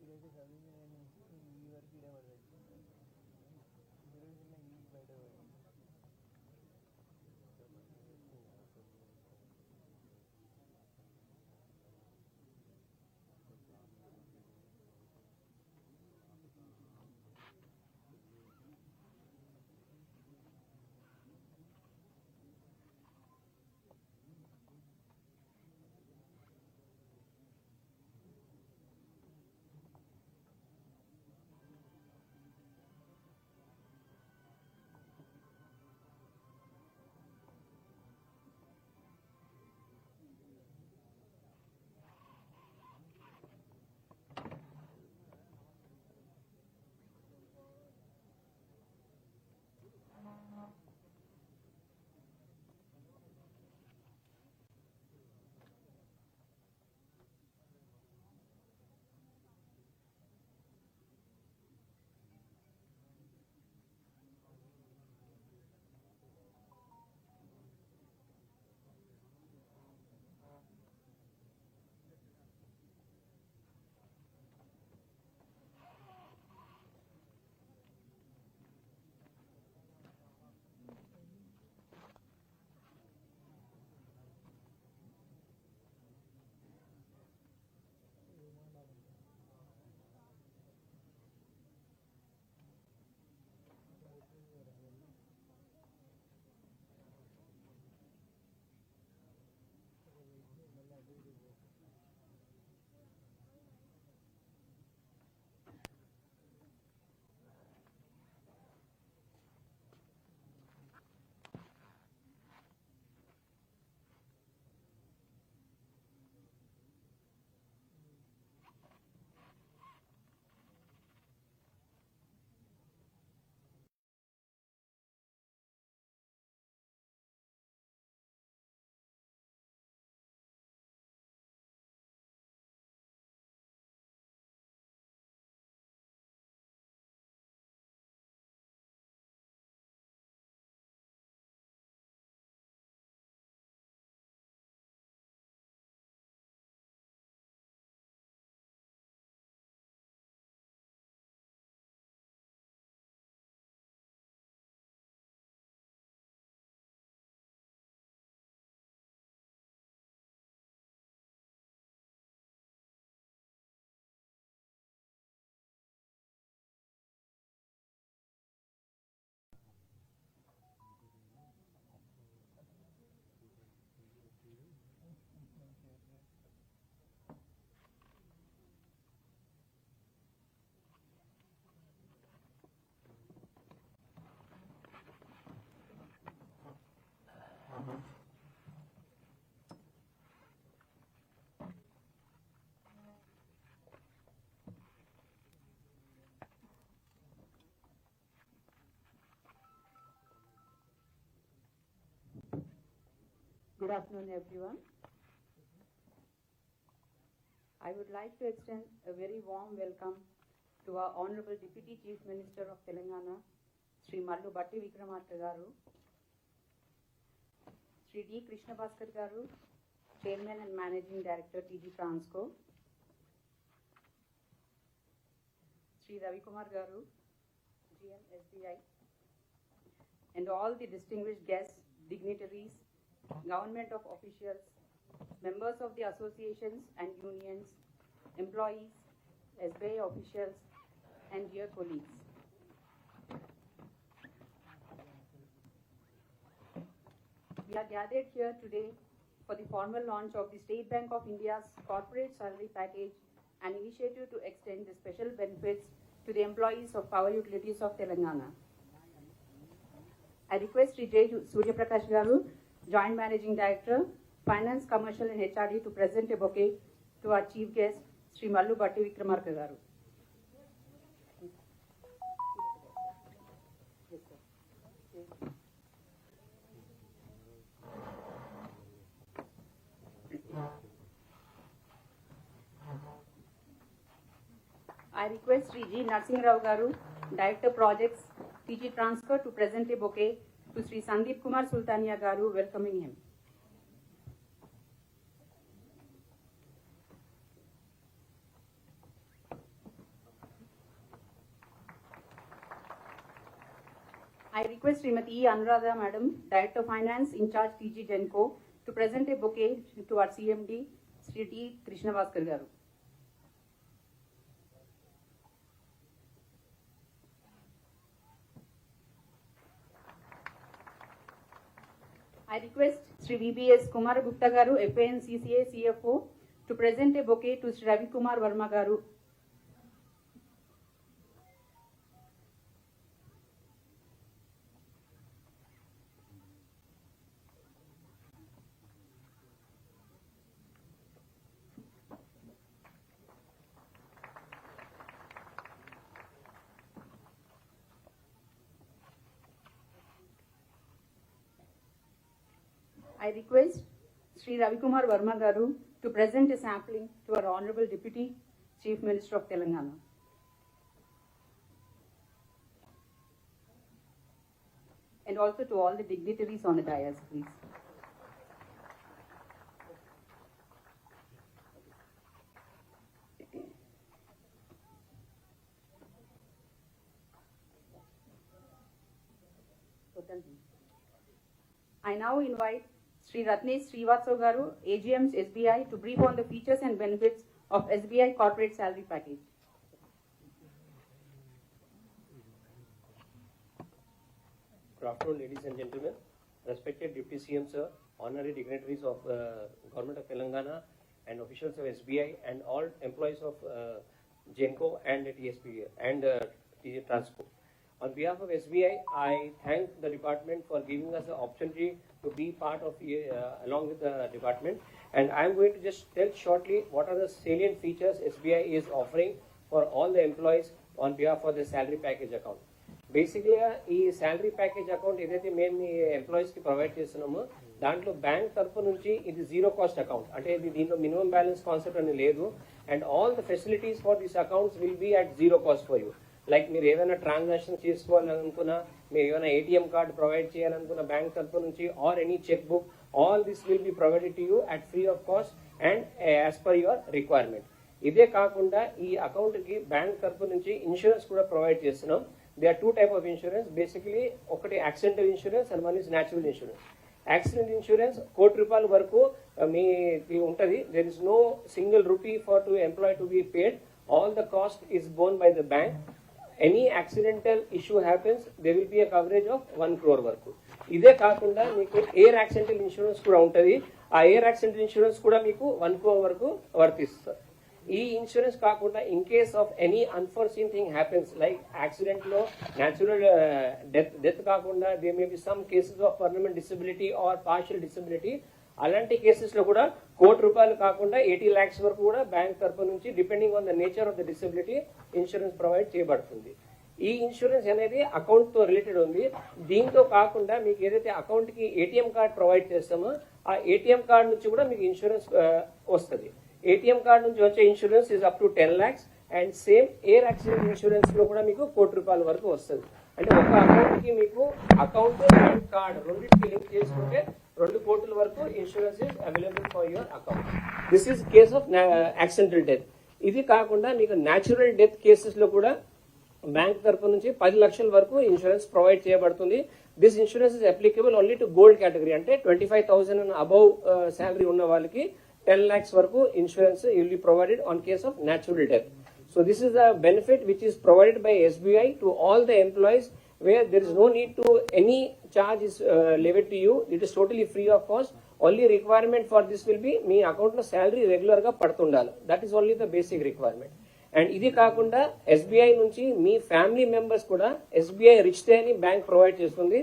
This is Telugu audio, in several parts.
ఇక్కడైతే చదివింది నేను ఈ వరకు ఇడే పడవచ్చు ఈ బయట Good afternoon, everyone. I would like to extend a very warm welcome to our Honorable Deputy Chief Minister of Telangana, Sri Mallu Batti Vikramarka Garu, Sri D. Krishna Bhaskar Garu, Chairman and Managing Director, TG Transco, Sri Ravi Kumar Garu, GM SBI, and all the distinguished guests, dignitaries, government of officials, members of the associations and unions, employees, SBI officials, and dear colleagues. We are gathered here today for the formal launch of the State Bank of India's corporate salary package, an initiative to extend the special benefits to the employees of power utilities of Telangana. I request Sri J. Surya Prakash Garu, Joint Managing Director, Finance, Commercial and HRD, to present a bouquet to our chief guest, Sri Mallu Batti Vikramarka Garu. I request Sri G. Narsingh Rao Garu, Director Projects, TG Transfer, to present a bouquet to Sri Sandeep Kumar Sultania Garu, welcoming him. I request Srimati E. Anuradha Madam, Director of Finance, in charge TG Genco, to present a bouquet to our CMD, Sri T. Krishnavaskar Garu. I request Sri VBS Kumar Gupta Garu, FAN CCA CFO, to present a bouquet to Sri Ravi Kumar Verma Garu. I request Sri Ravi Kumar Verma Garu to present a sampling to our Honorable Deputy Chief Minister of Telangana. And also to all the dignitaries on the dais, please. I now invite Sri Ratnesh Srivatsav Garu, AGM's SBI, to brief on the features and benefits of SBI corporate salary package. Good afternoon, ladies and gentlemen. Respected Deputy CM Sir, honorary dignitaries of Government of Telangana and officials of SBI and all employees of Genco and TSP and TJ Transport. On behalf of SBI, I thank the department for giving us the opportunity to be part of along with the department. And I am going to just tell shortly what are the salient features SBI is offering for all the employees on behalf of the salary package account. Basically, ఈ salary package account ఏదైతే మేము మీ ఎంప్లాయీస్కి ప్రొవైడ్ చేస్తున్నామో దాంట్లో బ్యాంక్ తరఫు నుంచి ఇది జీరో కాస్ట్ అకౌంట్, అంటే ఇది దీంట్లో మినిమం బ్యాలెన్స్ కాన్సెప్ట్ అని లేదు. And all the facilities for this accounts will be at zero cost for you. Like మీరు ఏదైనా ట్రాన్సాక్షన్ చేసుకోవాలనుకున్నా, మీరు ఏమైనా ఏటీఎం కార్డు ప్రొవైడ్ చేయాలనుకున్న బ్యాంక్ తరఫు నుంచి or any cheque book, all this will be provided to you at free of cost and as per your requirement. ఇదే కాకుండా ఈ అకౌంట్కి బ్యాంక్ తరఫు నుంచి ఇన్సూరెన్స్ కూడా ప్రొవైడ్ చేస్తున్నాం. They are two type of insurance. Basically ఒకటి accidental insurance and one is natural insurance. Accident insurance ₹1,00,00,000 వరకు మీకు ఉంటుంది. There is no single rupee for to employee to be paid. All the cost is borne by the bank. Any accidental issue happens they will be a coverage of 1 crore వరకు. ఇదే కాకుండా మీకు ఎయిర్ యాక్సిడెంటల్ ఇన్సూరెన్స్ కూడా ఉంటుంది. ఆ ఎయిర్ యాక్సిడెంటల్ ఇన్సూరెన్స్ కూడా మీకు 1 crore వరకు వర్తిస్తారు. ఈ ఇన్సూరెన్స్ కాకుండా in case of any unforeseen thing happens like accident లో న్యాచురల్ డెత్ కాకుండా they may be some cases of permanent disability are partial disability, అలాంటి కేసెస్ లో కూడా ₹1,00,00,000 కాకుండా 80 lakhs వరకు కూడా బ్యాంక్ తరఫు నుంచి depending on the nature of the disability insurance provide చేయబడుతుంది. ఈ ఇన్సూరెన్స్ అనేది అకౌంట్ తో రిలేటెడ్ ఉంది. దీంతో కాకుండా మీకు ఏదైతే అకౌంట్ కి ఏటీఎం కార్డ్ ప్రొవైడ్ చేస్తామో ఆ ఏటీఎం కార్డ్ నుంచి కూడా మీకు ఇన్సూరెన్స్ వస్తుంది. ఏటీఎం కార్డ్ నుంచి వచ్చే insurance is up to 10 lakhs and same air accident insurance లో కూడా మీకు ₹1,00,00,000 వరకు వస్తుంది. అంటే ఒక అకౌంట్ కి మీకు అకౌంట్ అండ్ కార్డ్ రెండింటికి లింక్ చేసుకుంటే 2 crore వరకు insurance is available for your account. This is case of accidental death. ఇది కాకుండా మీకు న్యాచురల్ డెత్ కేసెస్ లో కూడా బ్యాంక్ తరఫు నుంచి 10 lakhs వరకు ఇన్సూరెన్స్ ప్రొవైడ్ చేయబడుతుంది. This insurance is applicable only to gold category, అంటే 25,000 అండ్ అబౌవ్ శాలరీ ఉన్న వాళ్ళకి 10 lakhs వరకు insurance will be provided on case of natural death. So this is the benefit which is provided by SBI to all the employees, where there is no need to any charge is levied to you. It is totally free of cost. Only requirement for this will be మీ అకౌంట్ లో శాలరీ రెగ్యులర్ గా పడుతుండాలి. That is only the basic requirement. And ఇది కాకుండా SBI నుంచి మీ ఫ్యామిలీ మెంబర్స్ కూడా SBI రిచ్ డే అని బ్యాంక్ ప్రొవైడ్ చేస్తుంది.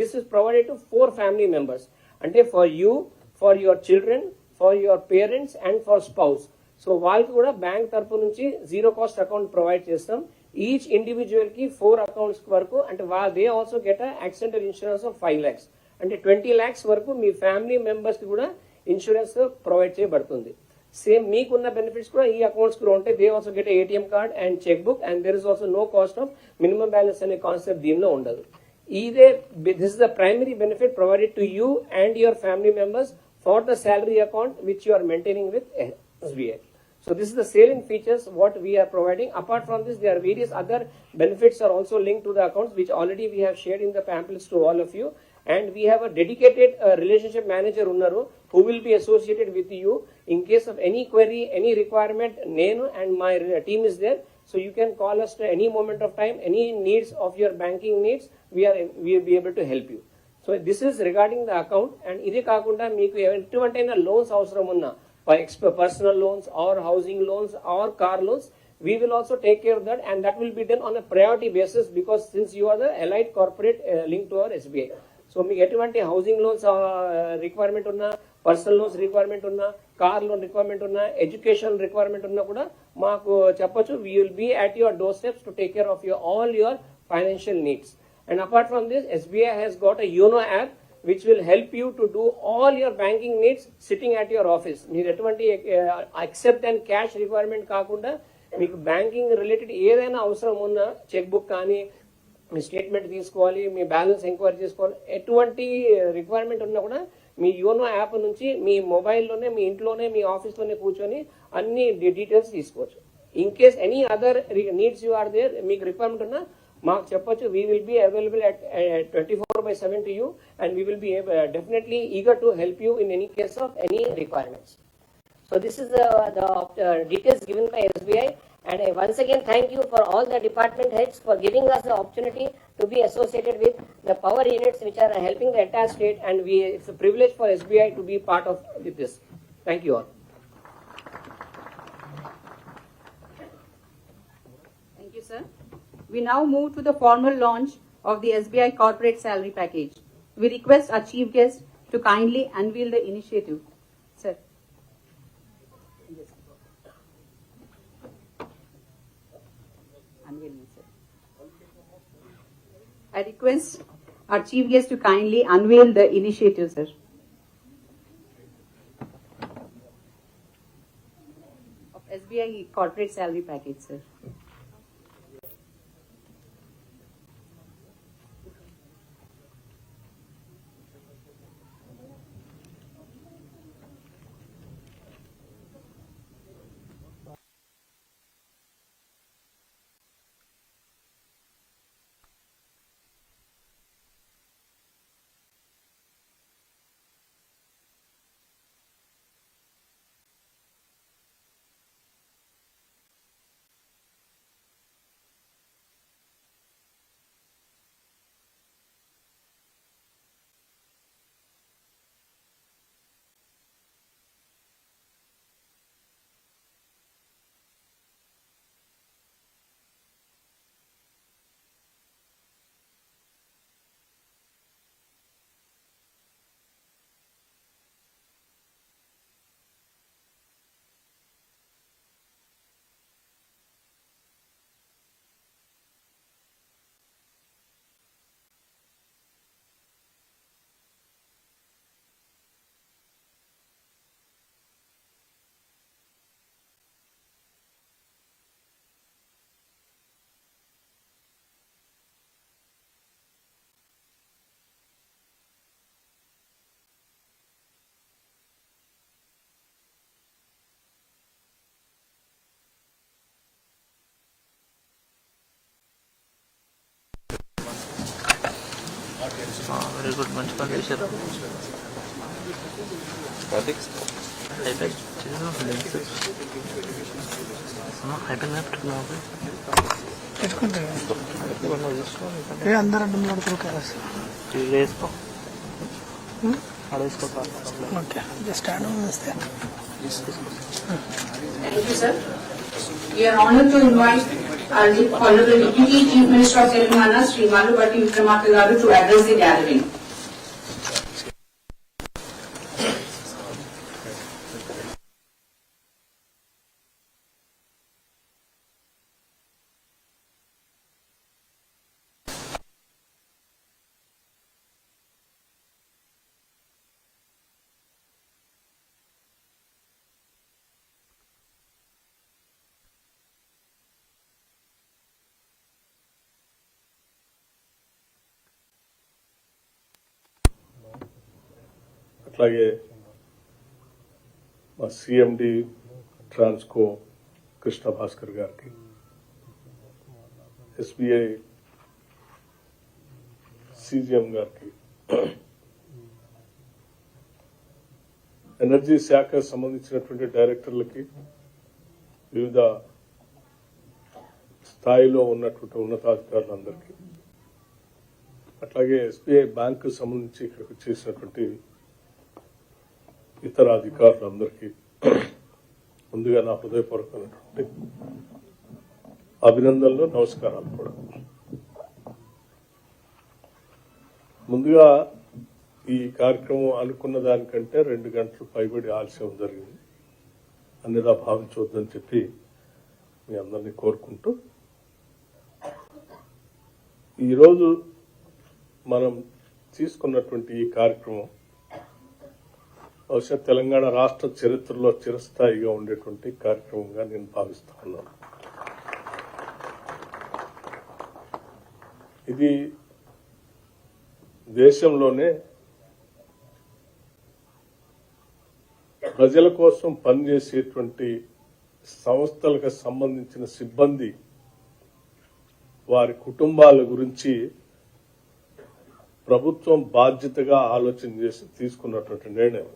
This is provided to 4 family members, అంటే for you, for your children, for your parents and for spouse. So వాళ్ళకి కూడా బ్యాంక్ తరఫు నుంచి జీరో కాస్ట్ అకౌంట్ ప్రొవైడ్ చేస్తాం. ఈచ్ ఇండివిజువల్ కి 4 accounts వరకు, అంటే they also get accidental insurance of 5 lakhs, అంటే 20 lakhs వరకు మీ ఫ్యామిలీ మెంబర్స్ కి కూడా ఇన్సూరెన్స్ ప్రొవైడ్ చేయబడుతుంది. సేమ్ మీకున్న బెనిఫిట్స్ కూడా ఈ అకౌంట్స్ కూడా ఉంటాయి. They also get ATM card and cheque book and there is also no cost of minimum balance అనే కాన్సెప్ట్ దీనిలో ఉండదు. This is the primary benefit provided to you and your family members for the salary account which you are maintaining with SBI. So this is the salient features what we are providing. Apart from this, there are various other benefits are also linked to the accounts, which already we have shared in the pamphlets to all of you. And we have a dedicated relationship manager unnaru who will be associated with you in case of any query, any requirement. Nenu and my team is there, so you can call us to any moment of time, any needs of your banking needs. We will be able to help you. So this is regarding the account. And ఇది కాకుండా మీకు ఎటువంటైనా లోన్స్ అవసరం ఉన్నా, personal loans or housing loans or car loans, we will also take care of that, and that will be done on a priority basis, because since you are the allied corporate linked to our SBI. So మీకు ఎటువంటి హౌసింగ్ లోన్స్ రిక్వైర్మెంట్ ఉన్నా, పర్సనల్ లోన్స్ రిక్వైర్మెంట్ ఉన్నా, కార్ లోన్ రిక్వైర్మెంట్ ఉన్నా, ఎడ్యుకేషన్ రిక్వైర్మెంట్ ఉన్నా కూడా మాకు చెప్పొచ్చు. We will be at your doorsteps to take care of all your financial needs. And apart from this, SBI has got a YONO app which will help you to do all your banking needs sitting at your office. మీరు ఎటువంటి accept and cash requirement కాకుండా మీకు బ్యాంకింగ్ రిలేటెడ్ ఏదైనా అవసరం ఉన్నా, చెక్ బుక్ కానీ, మీ స్టేట్మెంట్ తీసుకోవాలి, మీ బ్యాలెన్స్ ఎంక్వైరీ చేసుకోవాలి, ఎటువంటి రిక్వైర్మెంట్ ఉన్నా కూడా మీ యోనో యాప్ నుంచి మీ మొబైల్లోనే, మీ ఇంట్లోనే, మీ ఆఫీస్లోనే కూర్చొని అన్ని డీటెయిల్స్ తీసుకోవచ్చు. In case any other needs you are there, మీకు రిక్వైర్మెంట్ ఉన్నా మాకు చెప్పొచ్చు. We will be available at 24/7 to you, and we will be definitely eager to help you in any case of any requirements. So this is the details given by SBI, and I once again thank you for all the department heads for giving us the opportunity to be associated with the power units which are helping the entire state, and it's a privilege for SBI to be part of this. Thank you all. Thank you, sir. We now move to the formal launch of the SBI corporate salary package. We request our chief guest to kindly unveil the initiative. Sir. Unveiling, sir. I request our chief guest to kindly unveil the initiative, sir. Of SBI corporate salary package, sir. Very good, మంచి పని చేశారు. అందరూ అడ్డం పడుకోరు వేసుకో, ఆడేసుకో. ఓకే, జస్ట్ స్టాండ్ వేస్తే. Thank you, sir. We are honored to invite our Honorable Deputy Chief Minister of Telangana, Sri Malubatti Vikramarka Garu, to address the gathering. అట్లాగే మా సిఎండి ట్రాన్స్కో కృష్ణ భాస్కర్ గారికి, SBI CGM గారికి, ఎనర్జీ శాఖకు సంబంధించినటువంటి డైరెక్టర్లకి, వివిధ స్థాయిలో ఉన్నటువంటి ఉన్నతాధికారులందరికీ, అట్లాగే SBI బ్యాంకు సంబంధించి ఇక్కడికి చేసినటువంటి ఇతర అధికారులందరికీ ముందుగా నా హృదయపూర్వకమైనటువంటి అభినందనలు, నమస్కారాలు కూడా. ముందుగా ఈ కార్యక్రమం అనుకున్న దానికంటే 2 గంటలు పైబడి ఆలస్యం జరిగింది. అన్నిలా భావించవద్దని చెప్పి మీ అందరినీ కోరుకుంటూ, ఈరోజు మనం తీసుకున్నటువంటి ఈ కార్యక్రమం బహుశా తెలంగాణ రాష్ట్ర చరిత్రలో చిరస్థాయిగా ఉండేటువంటి కార్యక్రమంగా నేను భావిస్తా ఉన్నాను. ఇది దేశంలోనే ప్రజల కోసం పనిచేసేటువంటి సంస్థలకు సంబంధించిన సిబ్బంది వారి కుటుంబాల గురించి ప్రభుత్వం బాధ్యతగా ఆలోచన చేసి తీసుకున్నటువంటి నిర్ణయం.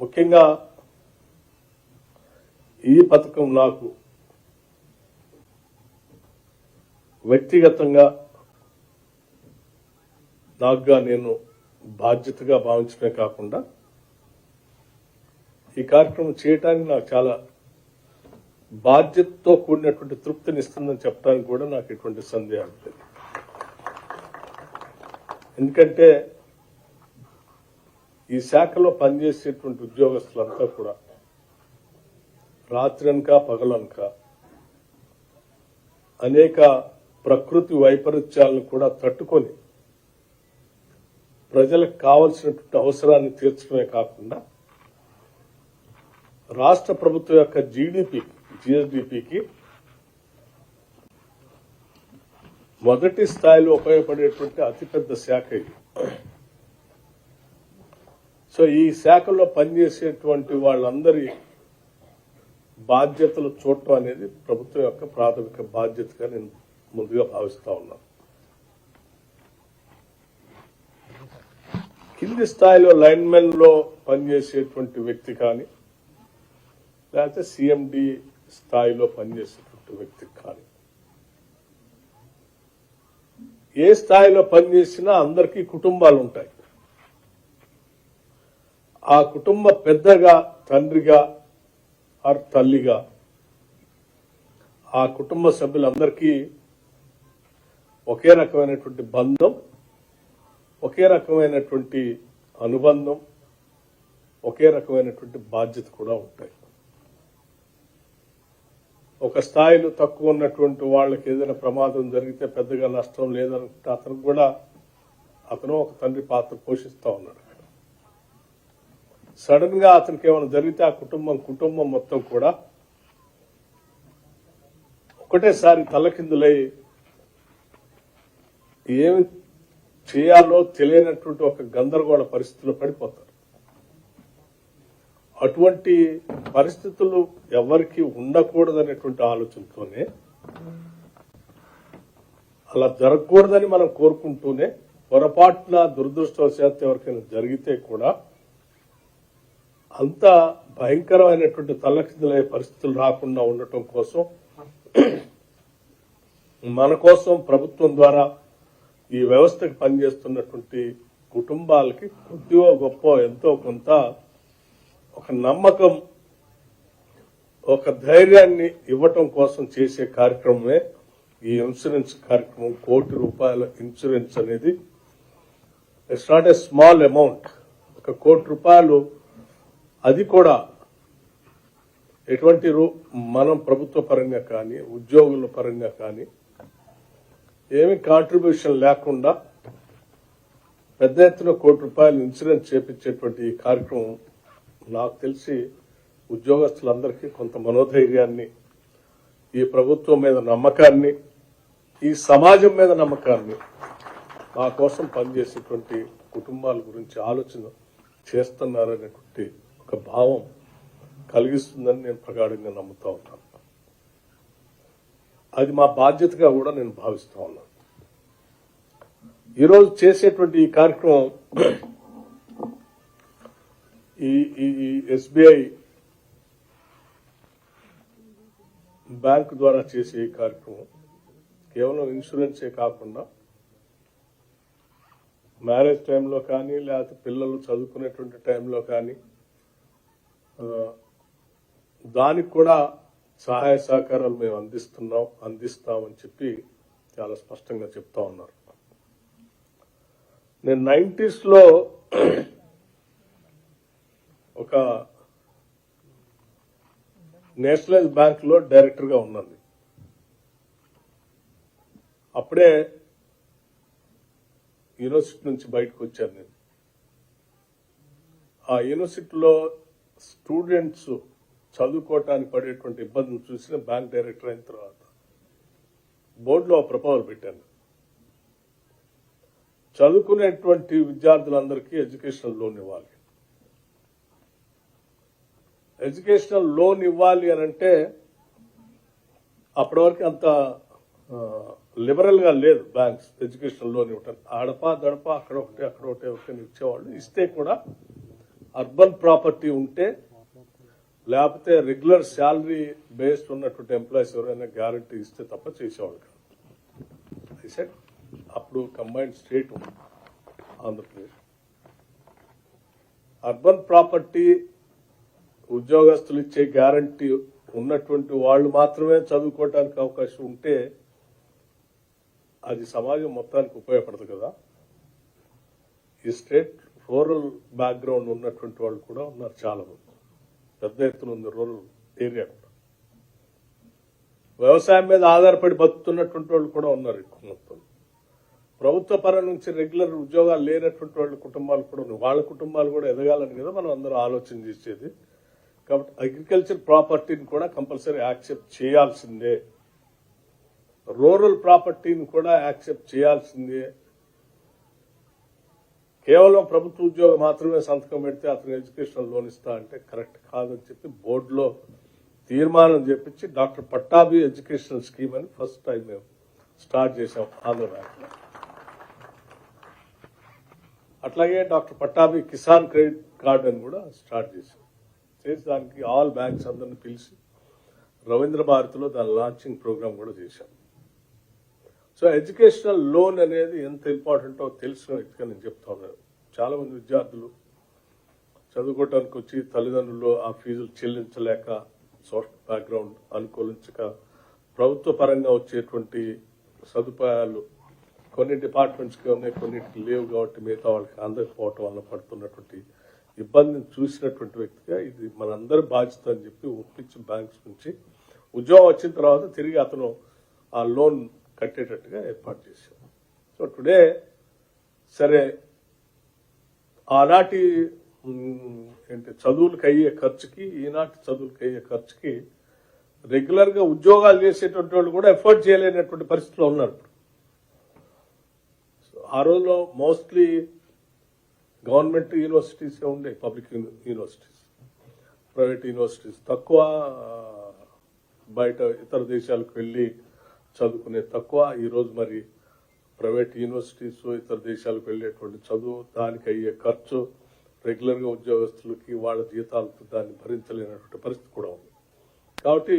ముఖ్యంగా ఈ పథకం నాకు వ్యక్తిగతంగా నాకుగా నేను బాధ్యతగా భావించడమే కాకుండా ఈ కార్యక్రమం చేయటానికి నాకు చాలా బాధ్యతతో కూడినటువంటి తృప్తిని ఇస్తుందని చెప్పడానికి కూడా నాకు ఎటువంటి సందేహం లేదు. ఎందుకంటే ఈ శాఖలో పనిచేసేటువంటి ఉద్యోగస్తులంతా కూడా రాత్రనక పగలనక అనేక ప్రకృతి వైపరీత్యాలను కూడా తట్టుకొని ప్రజలకు కావలసినటువంటి అవసరాన్ని తీర్చడమే కాకుండా రాష్ట్ర ప్రభుత్వం యొక్క GSDPకి మొదటి స్థాయిలో ఉపయోగపడేటువంటి అతిపెద్ద శాఖ ఇది. సో ఈ శాఖలో పనిచేసేటువంటి వాళ్ళందరి బాధ్యతలు చూడటం అనేది ప్రభుత్వం యొక్క ప్రాథమిక బాధ్యతగా నేను ముందుగా భావిస్తా ఉన్నాను. కింది స్థాయిలో లైన్మెన్ లో పనిచేసేటువంటి వ్యక్తి కానీ లేకపోతే CMD స్థాయిలో పనిచేసేటువంటి వ్యక్తికి కానీ ఏ స్థాయిలో పనిచేసినా అందరికీ కుటుంబాలు ఉంటాయి. ఆ కుటుంబ పెద్దగా, తండ్రిగా ఆర్ తల్లిగా ఆ కుటుంబ సభ్యులందరికీ ఒకే రకమైనటువంటి బంధం, ఒకే రకమైనటువంటి అనుబంధం, ఒకే రకమైనటువంటి బాధ్యత కూడా ఉంటాయి. ఒక స్థాయిలో తక్కువ ఉన్నటువంటి వాళ్ళకి ఏదైనా ప్రమాదం జరిగితే పెద్దగా నష్టం లేదనుకుంటే అతను ఒక తండ్రి పాత్ర పోషిస్తా ఉన్నాడు. సడన్ గా అతనికి ఏమైనా జరిగితే ఆ కుటుంబం మొత్తం కూడా ఒకటేసారి తలకిందులై ఏమి చేయాలో తెలియనటువంటి ఒక గందరగోళ పరిస్థితిలో పడిపోతారు. అటువంటి పరిస్థితులు ఎవరికి ఉండకూడదనేటువంటి ఆలోచనతోనే, అలా జరగకూడదని మనం కోరుకుంటూనే పొరపాటున దురదృష్టవశాత్తు ఎవరికైనా జరిగితే కూడా అంత భయంకరమైనటువంటి తలకిందులయ్యే పరిస్థితులు రాకుండా ఉండటం కోసం మన కోసం ప్రభుత్వం ద్వారా ఈ వ్యవస్థకు పనిచేస్తున్నటువంటి కుటుంబాలకి కొద్దిగా గొప్ప ఎంతో కొంత ఒక నమ్మకం, ఒక ధైర్యాన్ని ఇవ్వటం కోసం చేసే కార్యక్రమమే ఈ ఇన్సూరెన్స్ కార్యక్రమం. ₹1 కోటి ఇన్సూరెన్స్ అనేది it's not a small amount. ₹1 కోటి అది కూడా ఎటువంటి మనం ప్రభుత్వ పరంగా కానీ ఉద్యోగుల పరంగా కానీ ఏమి కాంట్రిబ్యూషన్ లేకుండా పెద్ద ఎత్తున ₹1 కోటి ఇన్సూరెన్స్ చేపించేటువంటి ఈ కార్యక్రమం నాకు తెలిసి ఉద్యోగస్తులందరికీ కొంత మనోధైర్యాన్ని, ఈ ప్రభుత్వం మీద నమ్మకాన్ని, ఈ సమాజం మీద నమ్మకాన్ని, మా కోసం పనిచేసేటువంటి కుటుంబాల గురించి ఆలోచన చేస్తున్నారనేటువంటి ఒక ఒక భావం కలిగిస్తుందని నేను ప్రగాఢంగా నమ్ముతా ఉన్నాను. అది మా బాధ్యతగా కూడా నేను భావిస్తా ఉన్నాను. ఈరోజు చేసేటువంటి ఈ కార్యక్రమం ఈ ఎస్బీఐ బ్యాంకు ద్వారా చేసే ఈ కార్యక్రమం కేవలం ఇన్సూరెన్సే కాకుండా మ్యారేజ్ టైంలో కానీ లేకపోతే పిల్లలు చదువుకునేటువంటి టైంలో కానీ దానికి కూడా సహాయ సహకారాలు మేము అందిస్తామని చెప్పి చాలా స్పష్టంగా చెప్తా ఉన్నారు. నేను 90s లో ఒక నేషనలైజ్ బ్యాంక్ లో డైరెక్టర్ గా ఉన్నాను. అప్పుడే యూనివర్సిటీ నుంచి బయటకు వచ్చాను నేను. ఆ యూనివర్సిటీలో స్టూడెంట్స్ చదువుకోవటానికి పడేటువంటి ఇబ్బందులు చూసిన బ్యాంక్ డైరెక్టర్ అయిన తర్వాత బోర్డులో ప్రపోజల్ పెట్టాను. చదువుకునేటువంటి విద్యార్థులందరికీ ఎడ్యుకేషనల్ లోన్ ఇవ్వాలి. ఎడ్యుకేషనల్ లోన్ ఇవ్వాలి అని అంటే అప్పటి వరకు అంత లిబరల్ గా లేదు బ్యాంక్స్ ఎడ్యుకేషనల్ లోన్ ఇవ్వటం. దడప అక్కడ ఒకటి ఇచ్చేవాళ్ళు. ఇస్తే కూడా అర్బన్ ప్రాపర్టీ ఉంటే లేకపోతే రెగ్యులర్ శాలరీ బేస్డ్ ఉన్నటువంటి ఎంప్లాయీస్ ఎవరైనా గ్యారంటీ ఇస్తే తప్ప చేసేవాళ్ళు కాదు. అప్పుడు కంబైన్డ్ స్టేట్ ఉంది ఆంధ్రప్రదేశ్. అర్బన్ ప్రాపర్టీ ఉద్యోగస్తులు ఇచ్చే గ్యారంటీ ఉన్నటువంటి వాళ్ళు మాత్రమే చదువుకోవటానికి అవకాశం ఉంటే అది సమాజం మొత్తానికి ఉపయోగపడదు కదా. ఈ స్టేట్ రూరల్ బ్యాక్గ్రౌండ్ ఉన్నటువంటి వాళ్ళు కూడా ఉన్నారు, చాలా మంది, పెద్ద ఎత్తున ఉంది రూరల్ ఏరియా కూడా. వ్యవసాయం మీద ఆధారపడి బతుకుతున్నటువంటి వాళ్ళు కూడా ఉన్నారు ఎక్కువ మొత్తం. ప్రభుత్వ పరం నుంచి రెగ్యులర్ ఉద్యోగాలు లేనటువంటి వాళ్ళ కుటుంబాలు కూడా ఉన్నాయి. వాళ్ళ కుటుంబాలు కూడా ఎదగాలని కదా మనం అందరూ ఆలోచన చేసేది. కాబట్టి అగ్రికల్చర్ ప్రాపర్టీని కూడా కంపల్సరీ యాక్సెప్ట్ చేయాల్సిందే, రూరల్ ప్రాపర్టీని కూడా యాక్సెప్ట్ చేయాల్సిందే. కేవలం ప్రభుత్వ ఉద్యోగం మాత్రమే సంతకం పెడితే అతను ఎడ్యుకేషనల్ లోన్ ఇస్తా అంటే కరెక్ట్ కాదని చెప్పి బోర్డులో తీర్మానం చేపించి డాక్టర్ పట్టాభి ఎడ్యుకేషనల్ స్కీమ్ అని ఫస్ట్ టైం మేము స్టార్ట్ చేశాం ఆంధ్ర బ్యాంక్ లో. అట్లాగే doctor Pattabhi Kisan credit card అని కూడా స్టార్ట్ చేశాం. చేసి దానికి ఆల్ బ్యాంక్స్ అందరిని పిలిచి రవీంద్ర భారతిలో దాని లాంచింగ్ ప్రోగ్రామ్ కూడా చేశాం. సో ఎడ్యుకేషనల్ లోన్ అనేది ఎంత ఇంపార్టెంటో తెలిసిన వ్యక్తిగా నేను చెప్తా ఉన్నాను. చాలా మంది విద్యార్థులు చదువుకోవటానికి వచ్చి తల్లిదండ్రులు ఆ ఫీజులు చెల్లించలేక, సోషల్ బ్యాక్గ్రౌండ్ అనుకూలించక, ప్రభుత్వ పరంగా వచ్చేటువంటి సదుపాయాలు కొన్ని డిపార్ట్మెంట్స్కి ఉన్నాయి, కొన్నిటికి లేవు కాబట్టి మిగతా వాళ్ళకి అందకపోవటం వల్ల పడుతున్నటువంటి ఇబ్బందిని చూసినటువంటి వ్యక్తిగా ఇది మనందరి బాధ్యత అని చెప్పి ఒప్పించి బ్యాంక్స్ నుంచి ఉద్యోగం వచ్చిన తర్వాత తిరిగి అతను ఆ లోన్ కట్టేటట్టుగా ఏర్పాటు చేశాం. సో టుడే సరే ఆనాటి చదువులకు అయ్యే ఖర్చుకి ఈనాటి చదువులకు అయ్యే ఖర్చుకి రెగ్యులర్ గా ఉద్యోగాలు చేసేటువంటి వాళ్ళు కూడా ఎఫోర్డ్ చేయలేనటువంటి పరిస్థితిలో ఉన్నారు. ఆ రోజులో మోస్ట్లీ గవర్నమెంట్ యూనివర్సిటీస్ ఉండే, పబ్లిక్ యూనివర్సిటీస్, ప్రైవేట్ యూనివర్సిటీస్ తక్కువ, బయట ఇతర దేశాలకు వెళ్ళి చదువుకునే తక్కువ. ఈరోజు మరి ప్రైవేట్ యూనివర్సిటీస్ ఇతర దేశాలకు వెళ్ళేటువంటి చదువు, దానికి అయ్యే ఖర్చు, రెగ్యులర్ గా ఉద్యోగస్తులకి వాళ్ళ జీతాలతో దాన్ని భరించలేనటువంటి పరిస్థితి కూడా ఉంది. కాబట్టి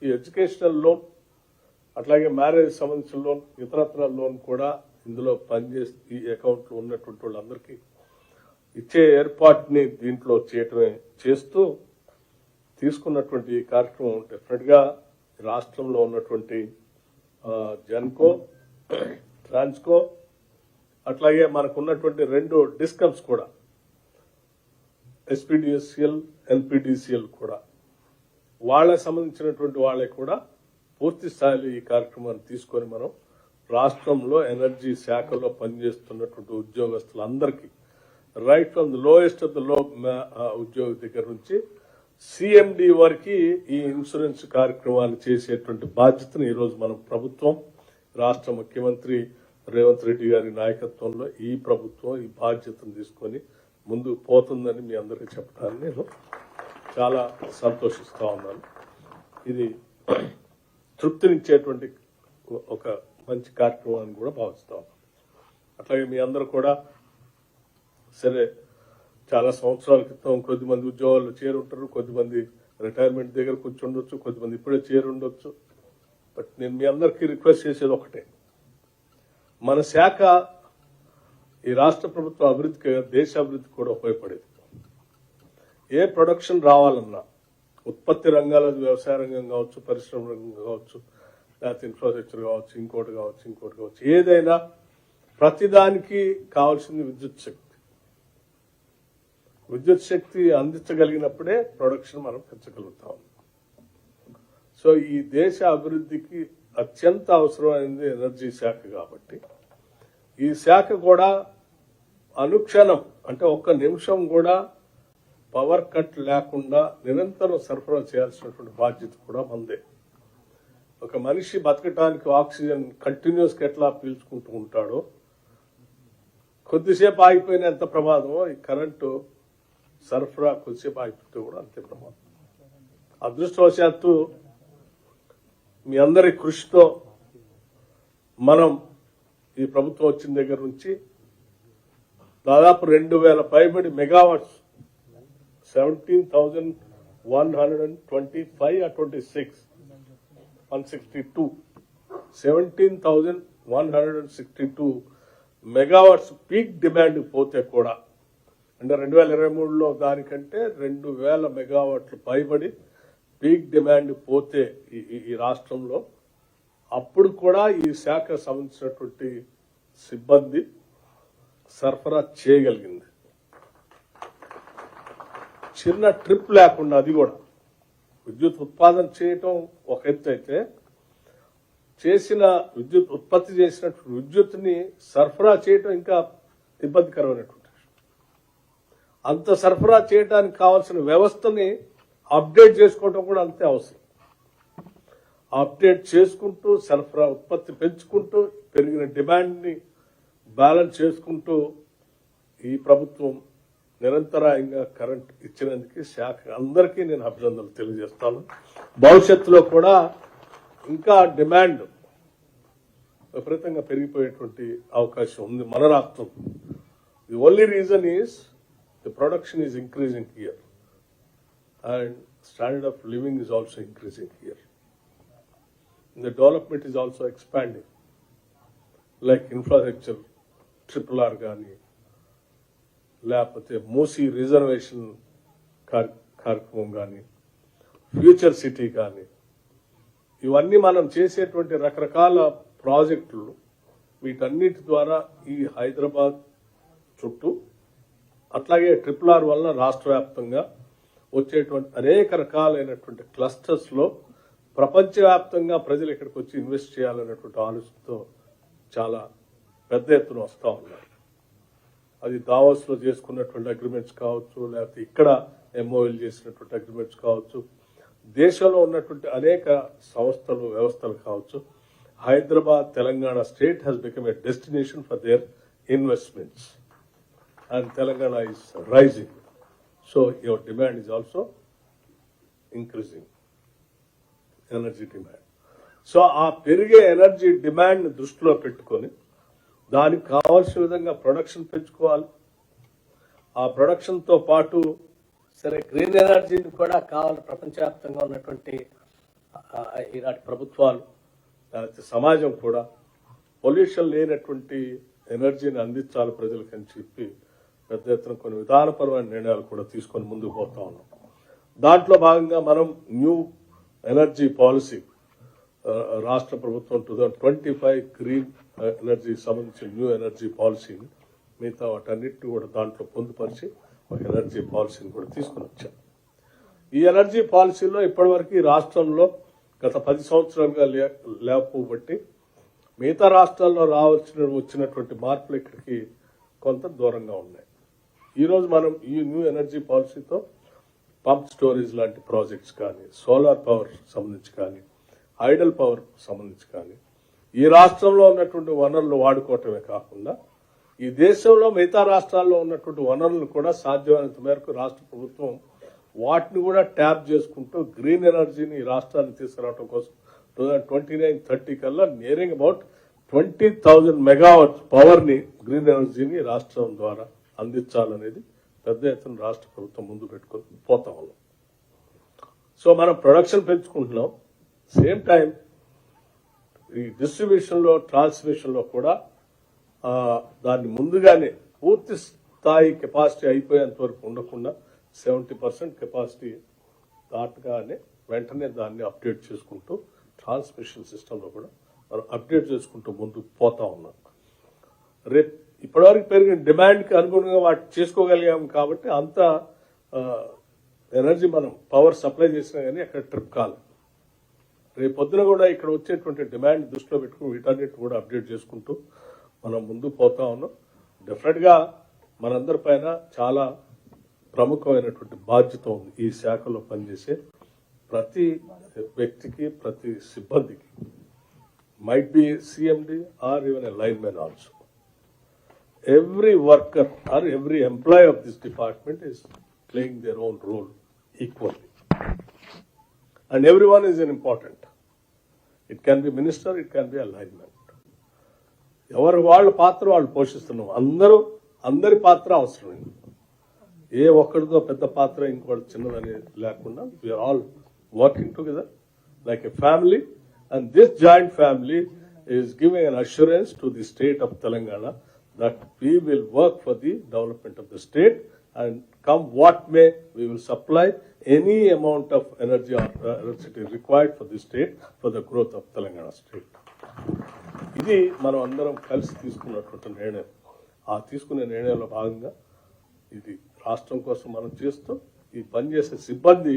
ఈ ఎడ్యుకేషనల్ లోన్ అట్లాగే మ్యారేజ్ సంబంధించిన లోన్, ఇతరత్ర లోన్ కూడా ఇందులో పనిచేసి ఈ అకౌంట్ లో ఉన్నటువంటి వాళ్ళందరికీ ఇచ్చే ఏర్పాటుని దీంట్లో చేస్తూ తీసుకున్నటువంటి కార్యక్రమం డెఫినెట్ గా రాష్ట్రంలో ఉన్నటువంటి జెన్కో, ట్రాన్స్కో, అట్లాగే మనకు ఉన్నటువంటి 2 డిస్కమ్స్ కూడా, ఎస్పీడీఎస్సీఎల్, ఎన్పీడీసీఎల్ కూడా, వాళ్ళకి సంబంధించినటువంటి వాళ్ళకి కూడా పూర్తి స్థాయిలో ఈ కార్యక్రమాన్ని తీసుకొని మనం రాష్ట్రంలో ఎనర్జీ శాఖలో పనిచేస్తున్నటువంటి ఉద్యోగస్తులందరికీ right from the lowest of the low ఉద్యోగ దగ్గర నుంచి సిఎండి వరకు ఈ ఇన్సూరెన్స్ కార్యక్రమాన్ని చేసేటువంటి బాధ్యతను ఈరోజు మనం ప్రభుత్వం, రాష్ట్ర ముఖ్యమంత్రి రేవంత్ రెడ్డి గారి నాయకత్వంలో ఈ ప్రభుత్వం ఈ బాధ్యతను తీసుకొని ముందు పోతుందని మీ అందరికీ చెప్పడానికి నేను చాలా సంతోషిస్తూ ఉన్నాను. ఇది తృప్తినిచ్చేటువంటి ఒక మంచి కార్యక్రమాన్ని కూడా భావిస్తా ఉన్నాను. అట్లాగే మీ అందరూ కూడా సరే చాలా సంవత్సరాల క్రితం కొద్దిమంది ఉద్యోగాల్లో చేరుంటారు, కొద్దిమంది రిటైర్మెంట్ దగ్గర కూర్చుండొచ్చు, కొద్దిమంది ఇప్పుడే చేరుండొచ్చు. బట్ నేను మీ అందరికీ రిక్వెస్ట్ చేసేది ఒకటే, మన శాఖ ఈ రాష్ట్ర ప్రభుత్వ అభివృద్ధికి దేశ అభివృద్ధికి కూడా ఉపయోగపడేది. ఏ ప్రొడక్షన్ రావాలన్నా ఉత్పత్తి రంగాలు, వ్యవసాయ రంగం కావచ్చు, పరిశ్రమ రంగం కావచ్చు, లేకపోతే ఇన్ఫ్రాస్ట్రక్చర్ కావచ్చు, ఇంకోటి కావచ్చు, ఏదైనా ప్రతిదానికి కావాల్సింది విద్యుత్ శక్తి. విద్యుత్ శక్తి అందించగలిగినప్పుడే ప్రొడక్షన్ మనం పెంచగలుగుతాం. సో ఈ దేశ అభివృద్ధికి అత్యంత అవసరమైనది ఎనర్జీ శాఖ కాబట్టి ఈ శాఖ కూడా అనుక్షణం అంటే ఒక్క నిమిషం కూడా పవర్ కట్ లేకుండా నిరంతరం సరఫరా చేయాల్సినటువంటి బాధ్యత కూడా మందే. ఒక మనిషి బతకటానికి ఆక్సిజన్ కంటిన్యూస్ గా ఎట్లా పీల్చుకుంటూ ఉంటాడో, కొద్దిసేపు ఆగిపోయిన ఎంత ప్రమాదమో ఈ కరెంటు సరఫరా కొద్దిసేపు ఆగిపోతే కూడా అంతే ప్రమాదం. అదృష్టవశాత్తు మీ అందరి కృషితో మనం ఈ ప్రభుత్వం వచ్చిన దగ్గర నుంచి దాదాపు 2000 పైబడి megawatts 17,125 or 26 162 17,162 megawatts peak demand పోతే కూడా అంటే 2023లో దానికంటే 2000 మెగావాట్లు పైబడి పీక్ డిమాండ్ పోతే ఈ రాష్ట్రంలో అప్పుడు కూడా ఈ శాఖ సంబంధించినటువంటి సిబ్బంది సరఫరా చేయగలిగింది. చిన్న ట్రిప్ లేకుండా, అది కూడా విద్యుత్ ఉత్పాదన చేయటం ఒక ఎత్తు అయితే, చేసిన విద్యుత్ ఉత్పత్తి చేసినటువంటి విద్యుత్ని సరఫరా చేయటం ఇంకా ఇబ్బందికరమైనటువంటి విషయం. అంత సరఫరా చేయడానికి కావాల్సిన వ్యవస్థని అప్డేట్ చేసుకోవటం కూడా అంతే అవసరం. అప్డేట్ చేసుకుంటూ సరఫరా ఉత్పత్తి పెంచుకుంటూ పెరిగిన డిమాండ్ని బ్యాలెన్స్ చేసుకుంటూ ఈ ప్రభుత్వం నిరంతరాయంగా కరెంట్ ఇచ్చినందుకు శాఖ అందరికీ నేను అభినందనలు తెలియజేస్తాను. భవిష్యత్తులో కూడా ఇంకా డిమాండ్ విపరీతంగా పెరిగిపోయేటువంటి అవకాశం ఉంది మన రాష్ట్రం. The only reason is the production is increasing here and standard of living is also increasing here. The development is also expanding, like infrastructure, RRR gaani, లేకపోతే మూసీ రిజర్వేషన్ కార్యక్రమం కానీ, ఫ్యూచర్ సిటీ కానీ, ఇవన్నీ మనం చేసేటువంటి రకరకాల ప్రాజెక్టులు, వీటన్నిటి ద్వారా ఈ హైదరాబాద్ చుట్టూ అట్లాగే RRR వల్ల రాష్ట్ర వ్యాప్తంగా వచ్చేటువంటి అనేక రకాలైనటువంటి క్లస్టర్స్ లో ప్రపంచవ్యాప్తంగా ప్రజలు ఇక్కడికి వచ్చి ఇన్వెస్ట్ చేయాలనేటువంటి ఆలోచనతో చాలా పెద్ద ఎత్తున వస్తూ ఉన్నారు. అది దావోస్ లో చేసుకున్నటువంటి అగ్రిమెంట్స్ కావచ్చు, లేకపోతే ఇక్కడ ఎంఓఎల్ చేసినటువంటి అగ్రిమెంట్స్ కావచ్చు, దేశంలో ఉన్నటువంటి అనేక సంస్థలు వ్యవస్థలు కావచ్చు. Hyderabad Telangana state has become a destination for their investments and Telangana is rising. So your demand is also increasing, energy demand. So ఆ పెరిగే ఎనర్జీ డిమాండ్ దృష్టిలో పెట్టుకొని దానికి కావాల్సిన విధంగా ప్రొడక్షన్ పెంచుకోవాలి. ఆ ప్రొడక్షన్ తో పాటు సరే గ్రీన్ ఎనర్జీని కూడా కావాలి. ప్రపంచవ్యాప్తంగా ఉన్నటువంటి ఈనాటి ప్రభుత్వాలు, సమాజం కూడా పొల్యూషన్ లేనటువంటి ఎనర్జీని అందించాలి ప్రజలకు అని చెప్పి పెద్ద ఎత్తున కొన్ని విధానపరమైన నిర్ణయాలు కూడా తీసుకొని ముందుకు పోతా ఉన్నాం. దాంట్లో భాగంగా మనం న్యూ ఎనర్జీ పాలసీ రాష్ట్ర ప్రభుత్వం 2025 గ్రీన్ ఎనర్జీ సంబంధించిన న్యూ ఎనర్జీ పాలసీని మిగతా వాటన్నిటిని కూడా దాంట్లో పొందుపరిచి ఒక ఎనర్జీ పాలసీని కూడా తీసుకుని వచ్చాం. ఈ ఎనర్జీ పాలసీలో ఇప్పటివరకు ఈ రాష్ట్రంలో గత 10 సంవత్సరాలుగా లేకపోబట్టి మిగతా రాష్ట్రాల్లో వచ్చినటువంటి మార్పులు ఇక్కడికి కొంత దూరంగా ఉన్నాయి. ఈరోజు మనం ఈ న్యూ ఎనర్జీ పాలసీతో పంప్ స్టోరేజ్ లాంటి ప్రాజెక్ట్స్ కానీ, సోలార్ పవర్ సంబంధించి కానీ, ఐడల్ పవర్ సంబంధించి కానీ, ఈ రాష్ట్రంలో ఉన్నటువంటి వనరులు వాడుకోవటమే కాకుండా ఈ దేశంలో మిగతా రాష్ట్రాల్లో ఉన్నటువంటి వనరులను కూడా సాధ్యమైనంత మేరకు రాష్ట్ర ప్రభుత్వం వాటిని కూడా ట్యాప్ చేసుకుంటూ గ్రీన్ ఎనర్జీని ఈ రాష్ట్రాన్ని తీసుకురావడం కోసం 2029-30 కల్లా నియరింగ్ అబౌట్ 20,000 మెగావాట్ పవర్ ని గ్రీన్ ఎనర్జీని రాష్ట్రం ద్వారా అందించాలనేది పెద్ద ఎత్తున రాష్ట్ర ప్రభుత్వం ముందు పెట్టుకొని పోతా ఉన్నాం. సో మనం ప్రొడక్షన్ పెంచుకుంటున్నాం, సేమ్ టైం ఈ డిస్ట్రిబ్యూషన్ లో ట్రాన్స్మిషన్ లో కూడా దాన్ని ముందుగానే పూర్తి స్థాయి కెపాసిటీ అయిపోయేంత వరకు ఉండకుండా 70% కెపాసిటీ దాటగానే వెంటనే దాన్ని అప్డేట్ చేసుకుంటూ ట్రాన్స్మిషన్ సిస్టమ్ లో కూడా మనం అప్డేట్ చేసుకుంటూ ముందుకు పోతా ఉన్నాం. రేపు ఇప్పటివరకు పెరిగిన డిమాండ్ కి అనుగుణంగా వాటి చేసుకోగలిగాం కాబట్టి అంత ఎనర్జీ మనం పవర్ సప్లై చేసినా కానీ అక్కడ ట్రిప్ కాలేదు. రేపు పొద్దున కూడా ఇక్కడ వచ్చేటువంటి డిమాండ్ దృష్టిలో పెట్టుకుని వీటన్నిటి కూడా అప్డేట్ చేసుకుంటూ మనం ముందుకు పోతా ఉన్నాం. డెఫినెట్ గా మనందరి పైన చాలా ప్రముఖమైనటువంటి బాధ్యత ఉంది. ఈ శాఖలో పనిచేసే ప్రతి వ్యక్తికి, ప్రతి సిబ్బందికి, might be CMD or even a lineman also. Every worker or every employee of this department is playing their own role equally. And everyone is important. It can be minister, it can be a lineman. ఎవరు వాళ్ళ పాత్ర వాళ్ళు పోషిస్తున్నాం. అందరి పాత్ర అవసరం. ఏ ఒక్కడితో పెద్ద పాత్ర ఇంకోటి చిన్నదని లేకుండా we are all working together like a family. And this joint family is giving an assurance to the state of Telangana that we will work for the development of the state, and come what may, we will supply any amount of energy or electricity required for the state for the growth of Telangana state. ఇది మనం అందరం కలిసి తీసుకున్నటువంటి నిర్ణయం. ఆ తీసుకునే నిర్ణయంలో భాగంగా ఇది రాష్ట్రం కోసం మనం చేస్తూ ఈ పనిచేసే సిబ్బంది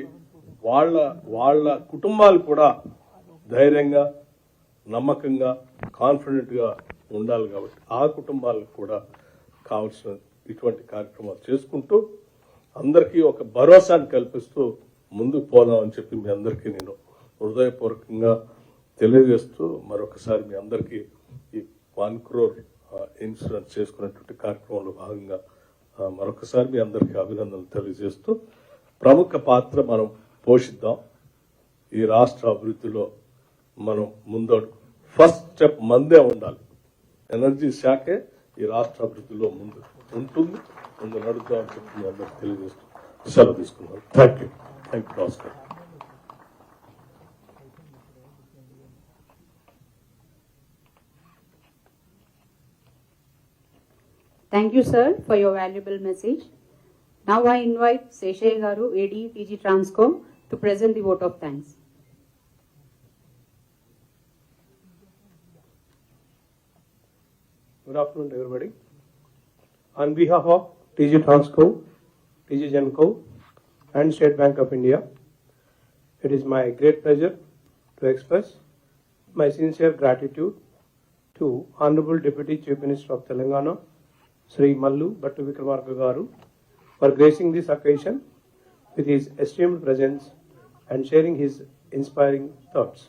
వాళ్ళ కుటుంబాలు కూడా ధైర్యంగా, నమ్మకంగా, కాన్ఫిడెంట్ గా ఉండాలి. కాబట్టి ఆ కుటుంబాలకు కూడా కావాల్సిన ఇటువంటి కార్యక్రమాలు చేసుకుంటూ అందరికీ ఒక భరోసాను కల్పిస్తూ ముందుకు పోదామని చెప్పి మీ అందరికీ నేను హృదయపూర్వకంగా తెలియజేస్తూ మరొకసారి మీ అందరికీ ఈ 1 crore ఇన్సూరెన్స్ చేసుకున్నటువంటి కార్యక్రమంలో భాగంగా మరొకసారి మీ అందరికీ అభినందనలు తెలియజేస్తూ ప్రముఖ పాత్ర మనం పోషిద్దాం. ఈ రాష్ట్ర అభివృద్ధిలో మనం ముందడుగు ఫస్ట్ స్టెప్ మందే ఉండాలి. ఎనర్జీ శాఖే ఈ రాష్ట్ర అభివృద్ధిలో ముందు ఉంటుంది, ముందు నడుద్దామని చెప్పి మీ అందరికి తెలియజేస్తూ సెలవు తీసుకున్నాను. Thank you Bhaskar. Thank you, sir, for your valuable message. Now I invite Seshaya Garu, AD, TG Transco, to present the vote of thanks. Good afternoon, everybody. On behalf of TG Transco, TG Genco, and State Bank of India, it is my great pleasure to express my sincere gratitude to Honorable Deputy Chief Minister of Telangana, Sri Mallu Bhattu Vikramarka Garu, for gracing this occasion with his esteemed presence and sharing his inspiring thoughts.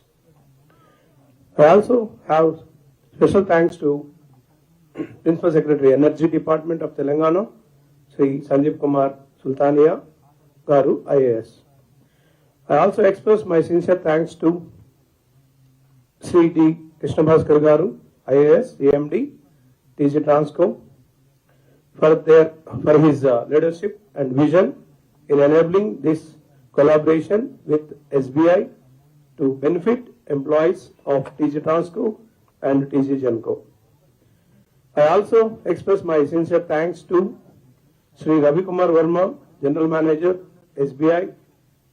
I also have special thanks to Principal Secretary, Energy Department of Telangana, Sri Sanjeev Kumar Sultania Garu, IAS. I also express my sincere thanks to Sri D. Krishna Bhaskar Garu, IAS, AMD, TG Transco, for his leadership and vision in enabling this collaboration with SBI to benefit employees of TG Transco and TG Genco. I also express my sincere thanks to Sri Ravi Kumar Verma, General Manager, SBI,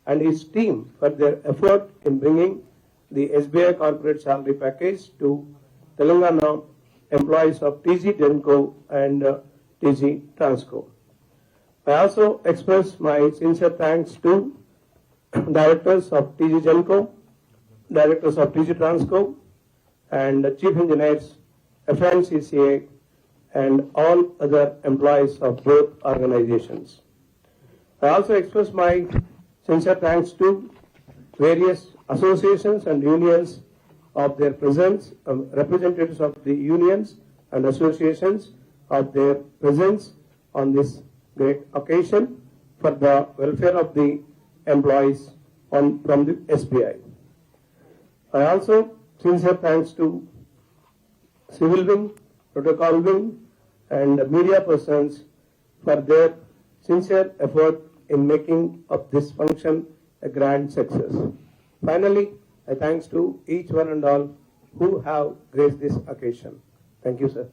and his team for their effort in bringing the SBI corporate salary package to Telangana employees of TG Genco and TG Transco. I also express my sincere thanks to directors of TG Genco, directors of TG Transco, and chief engineers, FNCCA, and all other employees of both organizations. I also express my sincere thanks to various associations and unions of their presence, representatives of the unions and associations of their presence on this great occasion for the welfare of the employees from the SBI. I also sincere thanks to civil wing, protocol wing, and media persons for their sincere effort in making of this function a grand success. Finally, I thanks to each one and all who have graced this occasion. Thank you, sir.